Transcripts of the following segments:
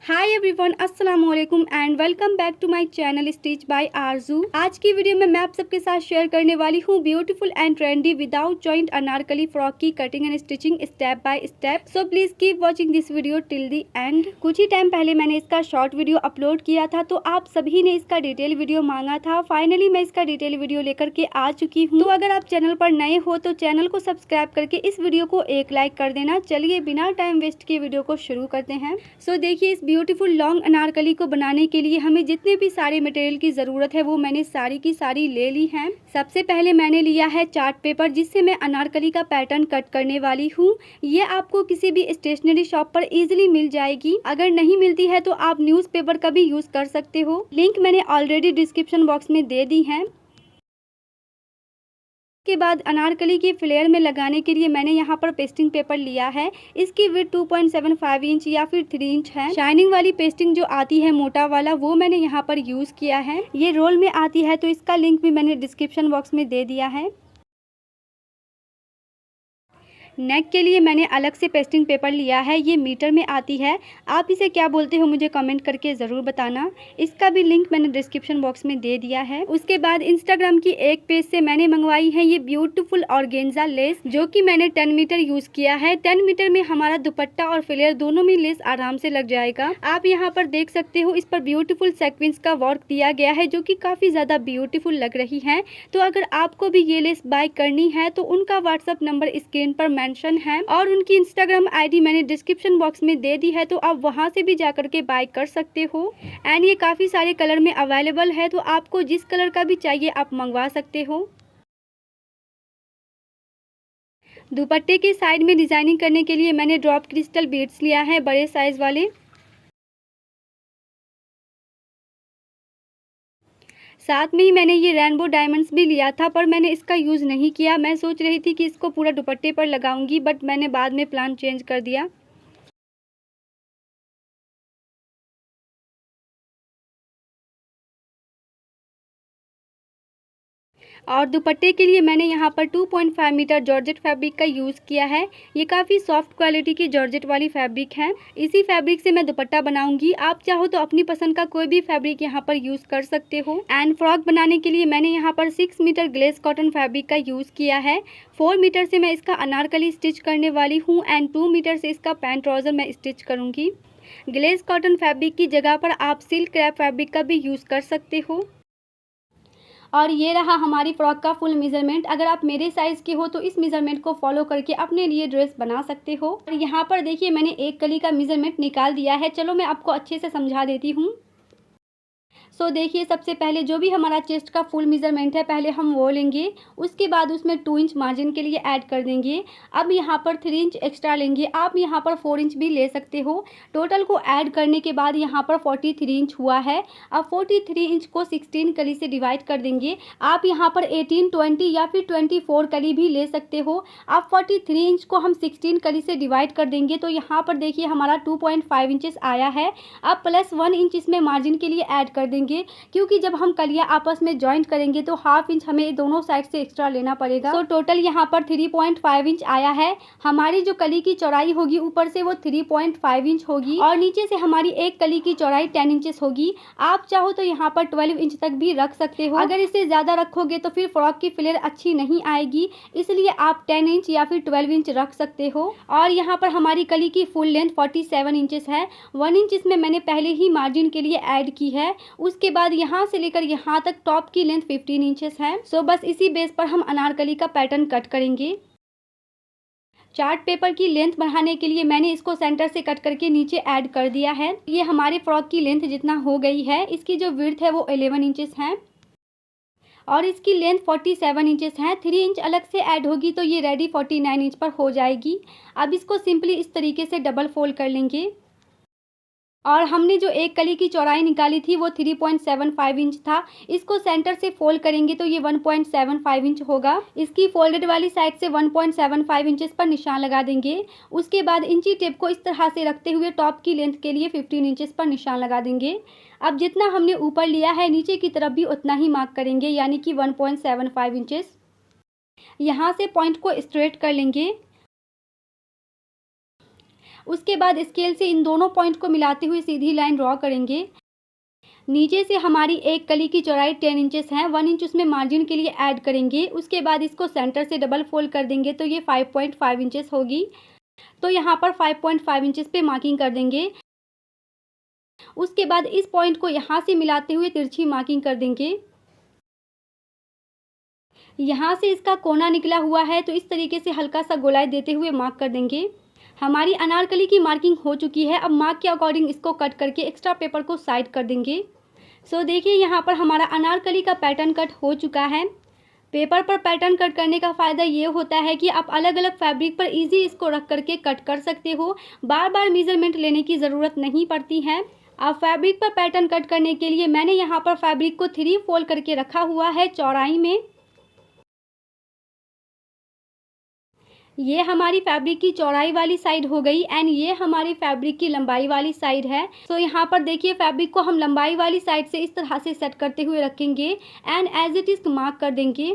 हाय everyone, अस्सलाम वालेकुम and welcome back to my channel stitch by Arzoo. आज की वीडियो में मैं आप सबके साथ शेयर करने वाली हूँ beautiful and trendy without joint anarkali frock की cutting and stitching step by step. So please keep watching this video till the end. कुछ ही टाइम पहले मैंने इसका शॉर्ट वीडियो अपलोड किया था, तो आप सभी ने इसका डिटेल वीडियो मांगा था। फाइनली मैं इसका डिटेल वीडियो लेकर के आ चुकी हूँ। तो अगर आप चैनल पर नए हो तो चैनल को सब्सक्राइब करके इस वीडियो को एक लाइक कर देना। चलिए बिना टाइम वेस्ट किए वीडियो को शुरू करते हैं। सो देखिए, इस ब्यूटीफुल लॉन्ग अनारकली को बनाने के लिए हमें जितने भी सारे मटेरियल की ज़रूरत है वो मैंने सारी की सारी ले ली हैं। सबसे पहले मैंने लिया है चार्ट पेपर, जिससे मैं अनारकली का पैटर्न कट करने वाली हूँ। ये आपको किसी भी स्टेशनरी शॉप पर इजीली मिल जाएगी। अगर नहीं मिलती है तो आप न्यूज़पेपर का भी यूज़ कर सकते हो। लिंक मैंने ऑलरेडी डिस्क्रिप्शन बॉक्स में दे दी है। के बाद अनारकली की फ्लेयर में लगाने के लिए मैंने यहाँ पर पेस्टिंग पेपर लिया है। इसकी विड्थ 2.75 इंच या फिर 3 इंच है। शाइनिंग वाली पेस्टिंग जो आती है मोटा वाला, वो मैंने यहाँ पर यूज़ किया है। ये रोल में आती है, तो इसका लिंक भी मैंने डिस्क्रिप्शन बॉक्स में दे दिया है। नेक के लिए मैंने अलग से पेस्टिंग पेपर लिया है। ये मीटर में आती है। आप इसे क्या बोलते हो मुझे कमेंट करके ज़रूर बताना। इसका भी लिंक मैंने डिस्क्रिप्शन बॉक्स में दे दिया है। उसके बाद इंस्टाग्राम की एक पेज से मैंने मंगवाई है ये ब्यूटीफुल ऑर्गेन्जा लेस, जो कि मैंने 10 मीटर यूज़ किया है। 10 मीटर में हमारा दुपट्टा और फ्लेयर दोनों में लेस आराम से लग जाएगा। आप यहाँ पर देख सकते हो, इस पर ब्यूटीफुल सेक्वेंस का वर्क दिया गया है, जो कि काफ़ी ज़्यादा ब्यूटीफुल लग रही है। तो अगर आपको भी ये लेस बाय करनी है तो उनका व्हाट्सअप नंबर स्क्रीन पर मेंशन है और उनकी इंस्टाग्राम आईडी मैंने डिस्क्रिप्शन बॉक्स में दे दी है, तो आप वहां से भी जाकर के बाय कर सकते हो। एंड ये काफ़ी सारे कलर में अवेलेबल है, तो आपको जिस कलर का भी चाहिए आप मंगवा सकते हो। दुपट्टे के साइड में डिजाइनिंग करने के लिए मैंने ड्रॉप क्रिस्टल बीड्स लिया है, बड़े साइज वाले। साथ में ही मैंने ये रेनबो डायमंड्स भी लिया था, पर मैंने इसका यूज़ नहीं किया। मैं सोच रही थी कि इसको पूरा दुपट्टे पर लगाऊंगी, बट मैंने बाद में प्लान चेंज कर दिया। और दुपट्टे के लिए मैंने यहाँ पर 2.5 मीटर जॉर्जेट फैब्रिक का यूज़ किया है। ये काफ़ी सॉफ्ट क्वालिटी की जॉर्जेट वाली फैब्रिक है। इसी फैब्रिक से मैं दुपट्टा बनाऊंगी। आप चाहो तो अपनी पसंद का कोई भी फैब्रिक यहाँ पर यूज़ कर सकते हो। एंड फ्रॉक बनाने के लिए मैंने यहाँ पर 6 मीटर ग्लेस कॉटन फैब्रिक का यूज़ किया है। 4 मीटर से मैं इसका अनारकली स्टिच करने वाली हूँ एंड 2 मीटर से इसका पैंट ट्राउज़र मैं स्टिच करूँगी। ग्लेस कॉटन फैब्रिक की जगह पर आप सिल्क क्रैप फैब्रिक का भी यूज़ कर सकते हो। और ये रहा हमारी फ्रॉक का फुल मेजरमेंट। अगर आप मेरे साइज़ के हो तो इस मेजरमेंट को फॉलो करके अपने लिए ड्रेस बना सकते हो। और यहाँ पर देखिए, मैंने एक कली का मेजरमेंट निकाल दिया है। चलो मैं आपको अच्छे से समझा देती हूँ। सो देखिए, सबसे पहले जो भी हमारा चेस्ट का फुल मेजरमेंट है, पहले हम वो लेंगे। उसके बाद उसमें 2 इंच मार्जिन के लिए ऐड कर देंगे। अब यहाँ पर 3 इंच एक्स्ट्रा लेंगे। आप यहाँ पर 4 इंच भी ले सकते हो। टोटल को ऐड करने के बाद यहाँ पर 43 इंच हुआ है। अब 43 इंच को 16 कली से डिवाइड कर देंगे। आप यहाँ पर 18, 20 या फिर 24 कली भी ले सकते हो। अब 43 इंच को हम 16 कली से डिवाइड कर देंगे, तो यहाँ पर देखिए हमारा 2.5 इंचेस आया है। अब प्लस 1 इंच इसमें मार्जिन के लिए ऐड कर देंगे, क्योंकि जब हम कलियां आपस में जॉइंट करेंगे तो हाफ इंच हमें दोनों साइड से एक्स्ट्रा लेना पड़ेगा। तो टोटल यहाँ पर 3.5 इंच आया है। हमारी जो कली की चौड़ाई होगी ऊपर से वो 3.5 इंच होगी और नीचे से हमारी एक कली की चौड़ाई 10 इंचेस होगी। आप चाहो तो यहाँ पर 12 इंच तक भी रख सकते हो। अगर इससे ज्यादा रखोगे तो फिर फ्रॉक की फ्लेयर अच्छी नहीं आएगी, इसलिए आप 10 इंच या फिर 12 इंच रख सकते हो। और यहाँ पर हमारी कली की फुल लेंथ 47 इंचेस है। 1 इंच इसमें मैंने पहले ही मार्जिन के लिए ऐड की है। उसके बाद यहाँ से लेकर यहाँ तक टॉप की लेंथ 15 इंचेस है। सो बस इसी बेस पर हम अनारकली का पैटर्न कट करेंगे। चार्ट पेपर की लेंथ बढ़ाने के लिए मैंने इसको सेंटर से कट करके नीचे ऐड कर दिया है। ये हमारे फ्रॉक की लेंथ जितना हो गई है। इसकी जो विड्थ है वो 11 इंचेस है और इसकी लेंथ 47 इंचेस है। 3 इंच अलग से ऐड होगी तो ये रेडी 49 इंच पर हो जाएगी। अब इसको सिंपली इस तरीके से डबल फोल्ड कर लेंगे। और हमने जो एक कली की चौड़ाई निकाली थी वो 3.75 इंच था। इसको सेंटर से फोल्ड करेंगे तो ये 1.75 इंच होगा। इसकी फोल्डेड वाली साइड से 1.75 इंचेस पर निशान लगा देंगे। उसके बाद इंची टेप को इस तरह से रखते हुए टॉप की लेंथ के लिए 15 इंचेस पर निशान लगा देंगे। अब जितना हमने ऊपर लिया है नीचे की तरफ भी उतना ही मार्क करेंगे, यानी कि 1.75 इंचेस। यहाँ से पॉइंट को स्ट्रेट कर लेंगे उसके बाद स्केल से इन दोनों पॉइंट को मिलाते हुए सीधी लाइन ड्रॉ करेंगे। नीचे से हमारी एक कली की चौड़ाई 10 इंचेस है, 1 इंच उसमें मार्जिन के लिए ऐड करेंगे। उसके बाद इसको सेंटर से डबल फोल्ड कर देंगे तो ये 5.5 इंचेस होगी। तो यहाँ पर 5.5 इंचेस पे मार्किंग कर देंगे। उसके बाद इस पॉइंट को यहाँ से मिलाते हुए तिरछी मार्किंग कर देंगे। यहाँ से इसका कोना निकला हुआ है तो इस तरीके से हल्का सा गोलाई देते हुए मार्क कर देंगे। हमारी अनारकली की मार्किंग हो चुकी है। अब मार्क के अकॉर्डिंग इसको कट करके एक्स्ट्रा पेपर को साइड कर देंगे। सो देखिए यहाँ पर हमारा अनारकली का पैटर्न कट हो चुका है। पेपर पर पैटर्न कट करने का फ़ायदा ये होता है कि आप अलग अलग फैब्रिक पर इजी इसको रख करके कट कर सकते हो। बार बार मेजरमेंट लेने की ज़रूरत नहीं पड़ती है। अब फैब्रिक पर पैटर्न कट करने के लिए मैंने यहाँ पर फैब्रिक को 3 फोल्ड करके रखा हुआ है चौड़ाई में। ये हमारी फैब्रिक की चौड़ाई वाली साइड हो गई एंड ये हमारी फैब्रिक की लंबाई वाली साइड है। सो यहाँ पर देखिए फैब्रिक को हम लंबाई वाली साइड से इस तरह से सेट करते हुए रखेंगे and as it is mark कर देंगे।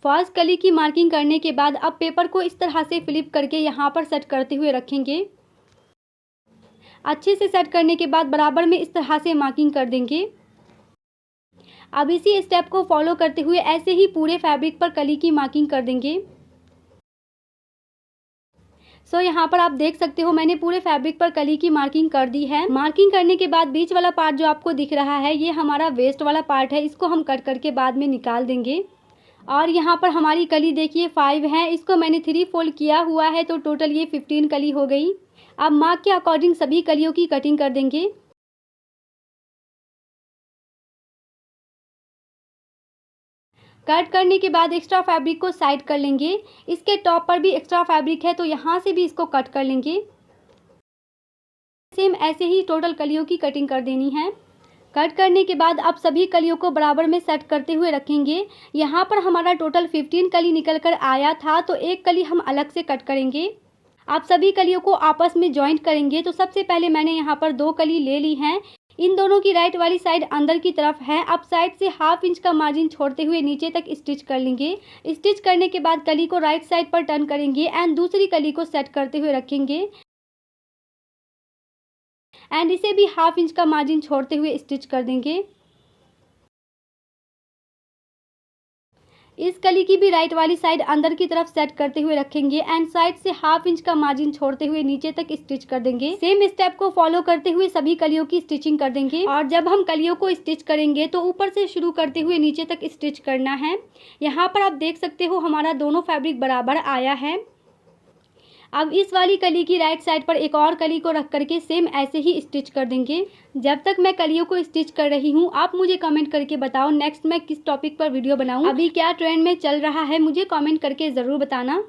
फर्स्ट कली की मार्किंग करने के बाद अब पेपर को इस तरह से फ्लिप करके यहाँ पर सेट करते हुए रखेंगे। अच्छे से सेट करने के बाद बराबर में इस तरह से मार्किंग कर देंगे। अब इसी स्टेप को फॉलो करते हुए ऐसे ही पूरे फैब्रिक पर कली की मार्किंग कर देंगे। सो यहाँ पर आप देख सकते हो मैंने पूरे फैब्रिक पर कली की मार्किंग कर दी है। मार्किंग करने के बाद बीच वाला पार्ट जो आपको दिख रहा है ये हमारा वेस्ट वाला पार्ट है, इसको हम कट करके बाद में निकाल देंगे। और यहाँ पर हमारी कली देखिए 5 है, इसको मैंने 3 फोल्ड किया हुआ है तो टोटल ये 15 कली हो गई। अब मार्क के अकॉर्डिंग सभी कलियों की कटिंग कर देंगे। कट करने के बाद एक्स्ट्रा फैब्रिक को साइड कर लेंगे। इसके टॉप पर भी एक्स्ट्रा फैब्रिक है तो यहाँ से भी इसको कट कर लेंगे। सेम ऐसे ही टोटल कलियों की कटिंग कर देनी है। कट करने के बाद अब सभी कलियों को बराबर में सेट करते हुए रखेंगे। यहाँ पर हमारा टोटल 15 कली निकल कर आया था तो एक कली हम अलग से कट करेंगे। आप सभी कलियों को आपस में जॉइंट करेंगे। तो सबसे पहले मैंने यहाँ पर 2 कली ले ली हैं। इन दोनों की राइट वाली साइड अंदर की तरफ है। अब साइड से ½ इंच का मार्जिन छोड़ते हुए नीचे तक स्टिच कर लेंगे। स्टिच करने के बाद कली को राइट साइड पर टर्न करेंगे एंड दूसरी कली को सेट करते हुए रखेंगे एंड इसे भी ½ इंच का मार्जिन छोड़ते हुए स्टिच कर देंगे। इस कली की भी राइट वाली साइड अंदर की तरफ सेट करते हुए रखेंगे एंड साइड से ½ इंच का मार्जिन छोड़ते हुए नीचे तक स्टिच कर देंगे। सेम स्टेप को फॉलो करते हुए सभी कलियों की स्टिचिंग कर देंगे। और जब हम कलियों को स्टिच करेंगे तो ऊपर से शुरू करते हुए नीचे तक स्टिच करना है। यहाँ पर आप देख सकते हो हमारा दोनों फैब्रिक बराबर आया है। अब इस वाली कली की राइट साइड पर एक और कली को रख करके सेम ऐसे ही स्टिच कर देंगे। जब तक मैं कलियों को स्टिच कर रही हूँ आप मुझे कमेंट करके बताओ नेक्स्ट मैं किस टॉपिक पर वीडियो बनाऊँ, अभी क्या ट्रेंड में चल रहा है मुझे कमेंट करके ज़रूर बताना।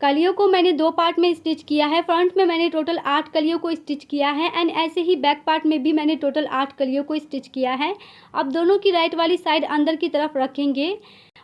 कलियों को मैंने 2 पार्ट में स्टिच किया है। फ्रंट में मैंने टोटल 8 कलियों को स्टिच किया है एंड ऐसे ही बैक पार्ट में भी मैंने टोटल 8 कलियों को स्टिच किया है। अब दोनों की राइट वाली साइड अंदर की तरफ रखेंगे।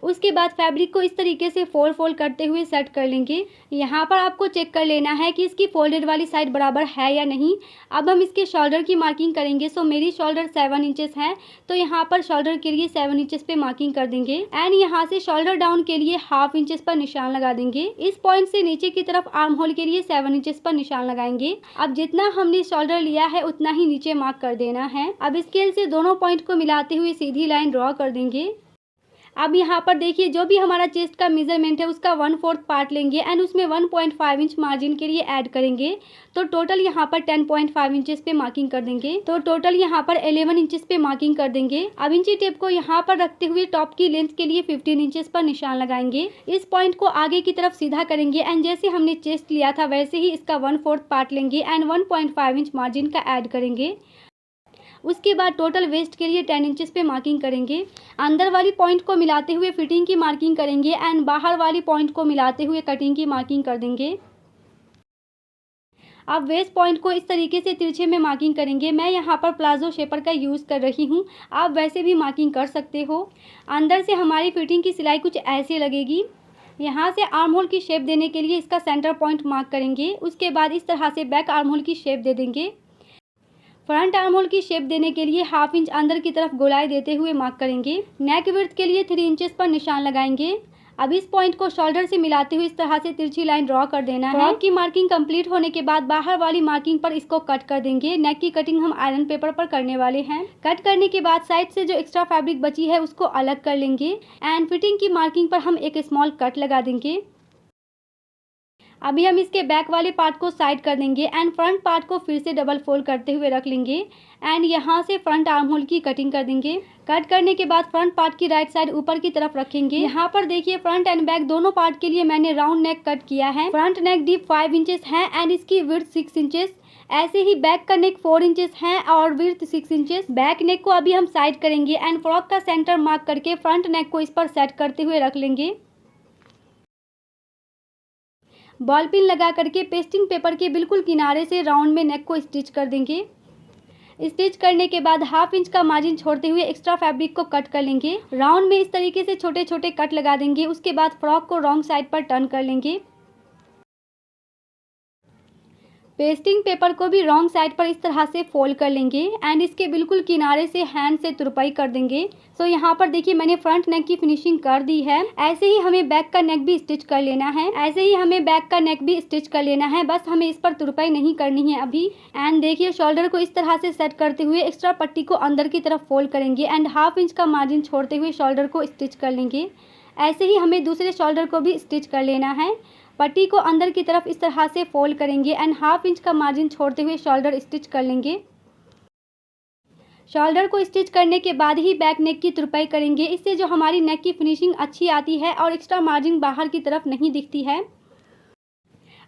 उसके बाद फैब्रिक को इस तरीके से फोल्ड करते हुए सेट कर लेंगे। यहाँ पर आपको चेक कर लेना है कि इसकी फोल्डेड वाली साइड बराबर है या नहीं। अब हम इसके शोल्डर की मार्किंग करेंगे। सो मेरी शोल्डर 7 इंचेस है तो यहाँ पर शोल्डर के लिए 7 इंचेस पे मार्किंग कर देंगे एंड यहाँ से शोल्डर डाउन के लिए ½ इंचेस पर निशान लगा देंगे। इस पॉइंट से नीचे की तरफ आर्म होल के लिए 7 इंचेस पर निशान लगाएंगे। अब जितना हमने शोल्डर लिया है उतना ही नीचे मार्क कर देना है। अब स्केल से दोनों पॉइंट को मिलाते हुए सीधी लाइन ड्रॉ कर देंगे। अब यहाँ पर देखिए जो भी हमारा चेस्ट का मेजरमेंट है उसका 1/4 पार्ट लेंगे एंड उसमें 1.5 इंच मार्जिन के लिए ऐड करेंगे। तो टोटल यहाँ पर 10.5 इंचेस पे मार्किंग कर देंगे। तो टोटल यहाँ पर 11 इंचेस पे मार्किंग कर देंगे। अब इंची टेप को यहाँ पर रखते हुए टॉप की लेंथ के लिए 15 इंचेस पर निशान लगाएंगे। इस पॉइंट को आगे की तरफ सीधा करेंगे एंड जैसे हमने चेस्ट लिया था वैसे ही इसका 1/4 पार्ट लेंगे एंड 1.5 इंच मार्जिन का ऐड करेंगे। उसके बाद टोटल वेस्ट के लिए 10 इंचेस पे मार्किंग करेंगे। अंदर वाली पॉइंट को मिलाते हुए फिटिंग की मार्किंग करेंगे एंड बाहर वाली पॉइंट को मिलाते हुए कटिंग की मार्किंग कर देंगे। अब वेस्ट पॉइंट को इस तरीके से तिरछे में मार्किंग करेंगे। मैं यहाँ पर प्लाजो शेपर का यूज़ कर रही हूँ, आप वैसे भी मार्किंग कर सकते हो। अंदर से हमारी फिटिंग की सिलाई कुछ ऐसे लगेगी। यहाँ से आर्म होल की शेप देने के लिए इसका सेंटर पॉइंट मार्क करेंगे। उसके बाद इस तरह से बैक आर्म होल की शेप दे देंगे। फ्रंट आर्म होल की शेप देने के लिए 1/2 इंच अंदर की तरफ गोलाई देते हुए मार्क करेंगे। नेक विड्थ के लिए 3 इंचेस पर निशान लगाएंगे। अब इस पॉइंट को शोल्डर से मिलाते हुए इस तरह से तिरछी लाइन ड्रॉ कर देना है। फ्रॉक की मार्किंग कंप्लीट होने के बाद बाहर वाली मार्किंग पर इसको कट कर देंगे। नेक की कटिंग हम आयरन पेपर पर करने वाले हैं। कट करने के बाद साइड से जो एक्स्ट्रा फैब्रिक बची है उसको अलग कर लेंगे एंड फिटिंग की मार्किंग पर हम एक स्मॉल कट लगा देंगे। अभी हम इसके बैक वाले पार्ट को साइड कर देंगे एंड फ्रंट पार्ट को फिर से डबल फोल्ड करते हुए रख लेंगे एंड यहाँ से फ्रंट आर्म होल की कटिंग कर देंगे। कट करने के बाद फ्रंट पार्ट की राइट साइड ऊपर की तरफ रखेंगे। यहाँ पर देखिए फ्रंट एंड बैक दोनों पार्ट के लिए मैंने राउंड नेक कट किया है। फ्रंट नेक डीप 5 इंचेस है एंड इसकी विड्थ 6 इंचेस। ऐसे ही बैक का नेक 4 इंचेस है और विड्थ 6 इंचेस। बैक नेक को अभी हम साइड करेंगे एंड फ्रॉक का सेंटर मार्क करके फ्रंट नेक को इस पर सेट करते हुए रख लेंगे। बॉल पिन लगा करके पेस्टिंग पेपर के बिल्कुल किनारे से राउंड में नेक को स्टिच कर देंगे। स्टिच करने के बाद 1/2 इंच का मार्जिन छोड़ते हुए एक्स्ट्रा फैब्रिक को कट कर लेंगे। राउंड में इस तरीके से छोटे छोटे कट लगा देंगे। उसके बाद फ्रॉक को रॉन्ग साइड पर टर्न कर लेंगे। पेस्टिंग पेपर को भी रॉन्ग साइड पर इस तरह से फोल्ड कर लेंगे एंड इसके बिल्कुल किनारे से हैंड से तुरपाई कर देंगे। सो यहाँ पर देखिए मैंने फ्रंट नेक की फिनिशिंग कर दी है। ऐसे ही हमें बैक का नेक भी स्टिच कर लेना है। बस हमें इस पर तुरपाई नहीं करनी है अभी। एंड देखिए शोल्डर को इस तरह से सेट करते हुए एक्स्ट्रा पट्टी को अंदर की तरफ फोल्ड करेंगे एंड 1/2 इंच का मार्जिन छोड़ते हुए शोल्डर को स्टिच कर लेंगे। ऐसे ही हमें दूसरे शोल्डर को भी स्टिच कर लेना है। पट्टी को अंदर की तरफ इस तरह से फोल्ड करेंगे एंड 1/2 इंच का मार्जिन छोड़ते हुए शोल्डर स्टिच कर लेंगे। शोल्डर को स्टिच करने के बाद ही बैक नेक की तुरपाई करेंगे। इससे जो हमारी नेक की फिनिशिंग अच्छी आती है और एक्स्ट्रा मार्जिन बाहर की तरफ नहीं दिखती है।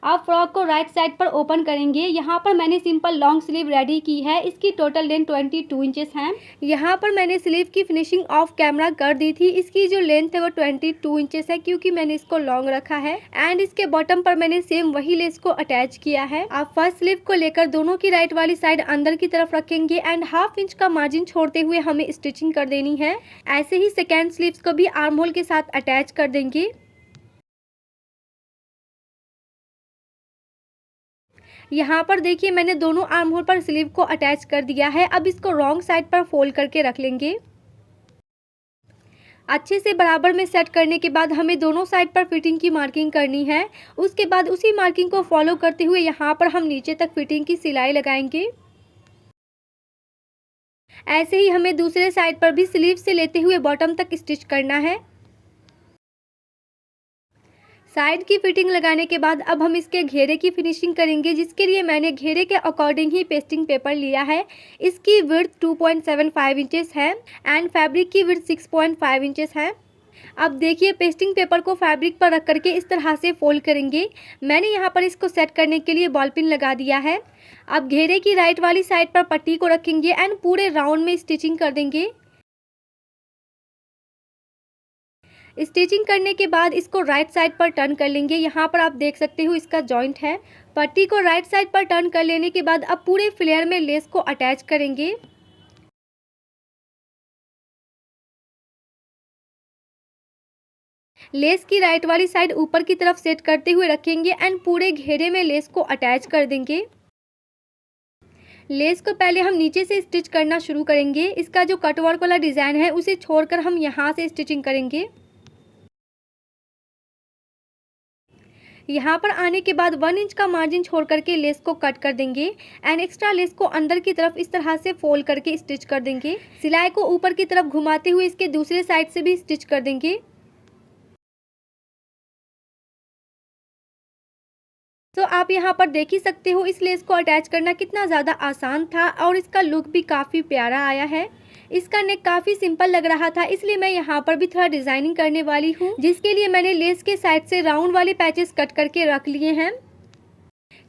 अब फ्रॉक को राइट साइड पर ओपन करेंगे। यहाँ पर मैंने सिंपल लॉन्ग स्लीव रेडी की है। इसकी टोटल लेंथ 22 इंचेस है। यहाँ पर मैंने स्लीव की फिनिशिंग ऑफ कैमरा कर दी थी। इसकी जो लेंथ है वो 22 इंचेस है क्योंकि मैंने इसको लॉन्ग रखा है एंड इसके बॉटम पर मैंने सेम वही लेस को अटैच किया है। आप फर्स्ट स्लीव को लेकर दोनों की राइट वाली साइड अंदर की तरफ रखेंगे एंड 1/2 इंच का मार्जिन छोड़ते हुए हमें स्टिचिंग कर देनी है। ऐसे ही सेकेंड स्लीव्स को भी आर्म होल के साथ अटैच कर देंगे। यहाँ पर देखिए मैंने दोनों आर्म होल पर स्लीव को अटैच कर दिया है। अब इसको रॉन्ग साइड पर फोल्ड करके रख लेंगे। अच्छे से बराबर में सेट करने के बाद हमें दोनों साइड पर फिटिंग की मार्किंग करनी है। उसके बाद उसी मार्किंग को फॉलो करते हुए यहाँ पर हम नीचे तक फिटिंग की सिलाई लगाएंगे। ऐसे ही हमें दूसरे साइड पर भी स्लीव से लेते हुए बॉटम तक स्टिच करना है। साइड की फिटिंग लगाने के बाद अब हम इसके घेरे की फिनिशिंग करेंगे, जिसके लिए मैंने घेरे के अकॉर्डिंग ही पेस्टिंग पेपर लिया है। इसकी विड्थ 2.75 इंचेस है एंड फैब्रिक की विड्थ 6.5 इंचेस है। अब देखिए पेस्टिंग पेपर को फैब्रिक पर रख करके इस तरह से फोल्ड करेंगे। मैंने यहाँ पर इसको सेट करने के लिए बॉल पिन लगा दिया है। अब घेरे की राइट वाली साइड पर पट्टी को रखेंगे एंड पूरे राउंड में स्टिचिंग कर देंगे। स्टिचिंग करने के बाद इसको राइट साइड पर टर्न कर लेंगे। यहाँ पर आप देख सकते हो इसका जॉइंट है। पट्टी को राइट साइड पर टर्न कर लेने के बाद अब पूरे फ्लेयर में लेस को अटैच करेंगे। लेस की राइट वाली साइड ऊपर की तरफ सेट करते हुए रखेंगे एंड पूरे घेरे में लेस को अटैच कर देंगे। लेस को पहले हम नीचे से स्टिच करना शुरू करेंगे। इसका जो कटवर्क वाला डिज़ाइन है उसे छोड़कर हम यहाँ से स्टिचिंग करेंगे। यहाँ पर आने के बाद 1 इंच का मार्जिन छोड़ करके लेस को कट कर देंगे एंड एक्स्ट्रा लेस को अंदर की तरफ इस तरह से फोल्ड करके स्टिच कर देंगे। सिलाई को ऊपर की तरफ घुमाते हुए इसके दूसरे साइड से भी स्टिच कर देंगे। तो आप यहाँ पर देख ही सकते हो इस लेस को अटैच करना कितना ज़्यादा आसान था और इसका लुक भी काफ़ी प्यारा आया है। इसका नेक काफ़ी सिंपल लग रहा था, इसलिए मैं यहाँ पर भी थोड़ा डिज़ाइनिंग करने वाली हूँ, जिसके लिए मैंने लेस के साइड से राउंड वाले पैचेस कट करके रख लिए हैं।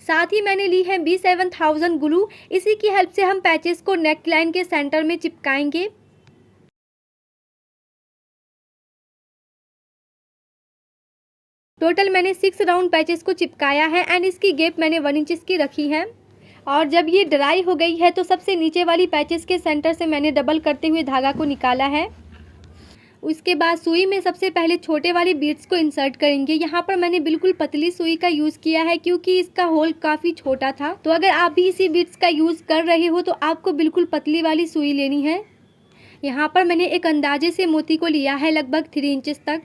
साथ ही मैंने ली है B7000 ग्लू। इसी की हेल्प से हम पैचेस को नेक लाइन के सेंटर में चिपकाएंगे। टोटल मैंने 6 राउंड पैचेस को चिपकाया है एंड इसकी गैप मैंने 1 इंच की रखी है। और जब ये ड्राई हो गई है तो सबसे नीचे वाली पैचेस के सेंटर से मैंने डबल करते हुए धागा को निकाला है। उसके बाद सुई में सबसे पहले छोटे वाली बीड्स को इंसर्ट करेंगे। यहाँ पर मैंने बिल्कुल पतली सुई का यूज़ किया है क्योंकि इसका होल काफ़ी छोटा था। तो अगर आप भी इसी बीड्स का यूज़ कर रहे हो तो आपको बिल्कुल पतली वाली सुई लेनी है। यहाँ पर मैंने एक अंदाजे से मोती को लिया है लगभग 3 इंचेस तक।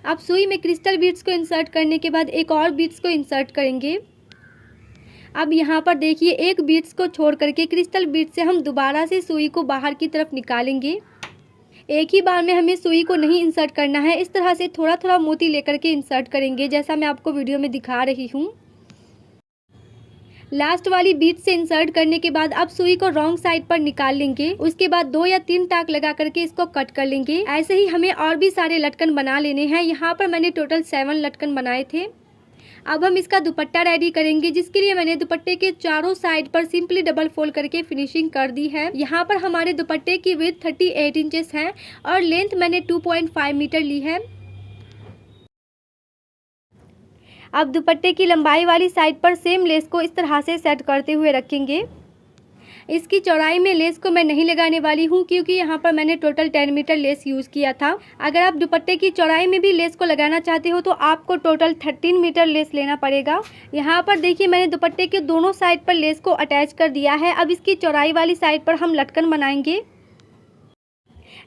अब सुई में क्रिस्टल बीड्स को इंसर्ट करने के बाद एक और बीड्स को इंसर्ट करेंगे। अब यहाँ पर देखिए एक बीड्स को छोड़ करके क्रिस्टल बीड्स से हम दोबारा से सुई को बाहर की तरफ निकालेंगे। एक ही बार में हमें सुई को नहीं इंसर्ट करना है, इस तरह से थोड़ा थोड़ा मोती लेकर के इंसर्ट करेंगे जैसा मैं आपको वीडियो में दिखा रही हूँ। लास्ट वाली बीड से इंसर्ट करने के बाद अब सुई को रॉन्ग साइड पर निकाल लेंगे। उसके बाद 2 या 3 टाक लगा करके इसको कट कर लेंगे। ऐसे ही हमें और भी सारे लटकन बना लेने हैं। यहाँ पर मैंने टोटल 7 लटकन बनाए थे। अब हम इसका दुपट्टा रेडी करेंगे, जिसके लिए मैंने दुपट्टे के चारों साइड पर सिंपली डबल फोल्ड करके फिनिशिंग कर दी है। यहाँ पर हमारे दुपट्टे की विड्थ 38 इंचेस है और लेंथ मैंने 2.5 मीटर ली है। अब दुपट्टे की लंबाई वाली साइड पर सेम लेस को इस तरह से सेट करते हुए रखेंगे। इसकी चौड़ाई में लेस को मैं नहीं लगाने वाली हूँ क्योंकि यहाँ पर मैंने टोटल 10 मीटर लेस यूज़ किया था। अगर आप दुपट्टे की चौड़ाई में भी लेस को लगाना चाहते हो तो आपको टोटल 13 मीटर लेस लेना पड़ेगा। यहाँ पर देखिए मैंने दुपट्टे के दोनों साइड पर लेस को अटैच कर दिया है। अब इसकी चौड़ाई वाली साइड पर हम लटकन बनाएंगे,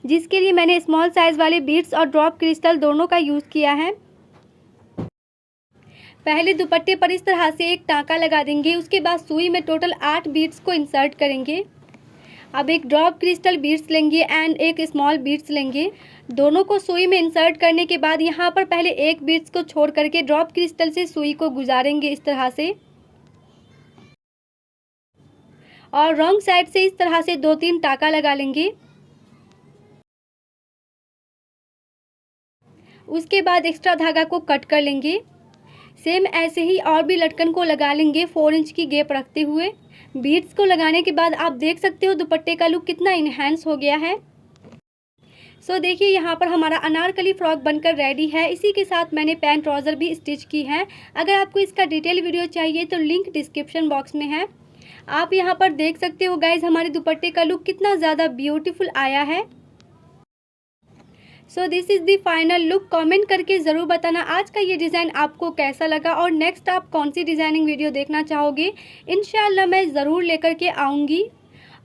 जिसके लिए मैंने स्मॉल साइज़ वाले बीड्स और ड्रॉप क्रिस्टल दोनों का यूज़ किया है। पहले दुपट्टे पर इस तरह से एक टाँका लगा देंगे। उसके बाद सुई में टोटल 8 बीड्स को इंसर्ट करेंगे। अब एक ड्रॉप क्रिस्टल बीड्स लेंगे एंड एक स्मॉल बीड्स लेंगे। दोनों को सुई में इंसर्ट करने के बाद यहाँ पर पहले एक बीड्स को छोड़ करके ड्रॉप क्रिस्टल से सुई को गुजारेंगे इस तरह से, और रॉन्ग साइड से इस तरह से 2-3 टाँका लगा लेंगे। उसके बाद एक्स्ट्रा धागा को कट कर लेंगे। सेम ऐसे ही और भी लटकन को लगा लेंगे 4 इंच की गैप रखते हुए। बीड्स को लगाने के बाद आप देख सकते हो दुपट्टे का लुक कितना इन्हेंस हो गया है। सो देखिए यहाँ पर हमारा अनारकली फ्रॉक बनकर रेडी है। इसी के साथ मैंने पैंट ट्राउज़र भी स्टिच की है। अगर आपको इसका डिटेल वीडियो चाहिए तो लिंक डिस्क्रिप्शन बॉक्स में है। आप यहाँ पर देख सकते हो गाइज हमारे दुपट्टे का लुक कितना ज़्यादा ब्यूटीफुल आया है। So this is the final look. Comment करके ज़रूर बताना आज का ये डिज़ाइन आपको कैसा लगा और नेक्स्ट आप कौन सी डिज़ाइनिंग वीडियो देखना चाहोगे। इंशाल्लाह मैं ज़रूर लेकर के आऊँगी।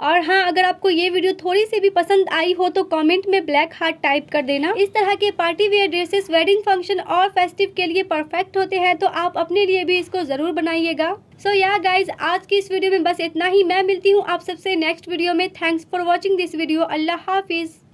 और हाँ, अगर आपको ये वीडियो थोड़ी सी भी पसंद आई हो तो कमेंट में ब्लैक हार्ट टाइप कर देना। इस तरह के party wear dresses wedding function और फेस्टिव के लिए परफेक्ट होते हैं, तो आप अपने लिए भी इसको ज़रूर बनाइएगा। सो या गाइज, आज की इस वीडियो में बस इतना ही। मैं मिलती हूँ आप सबसे नेक्स्ट वीडियो में। Thanks for watching this video. अल्लाह हाफिज़।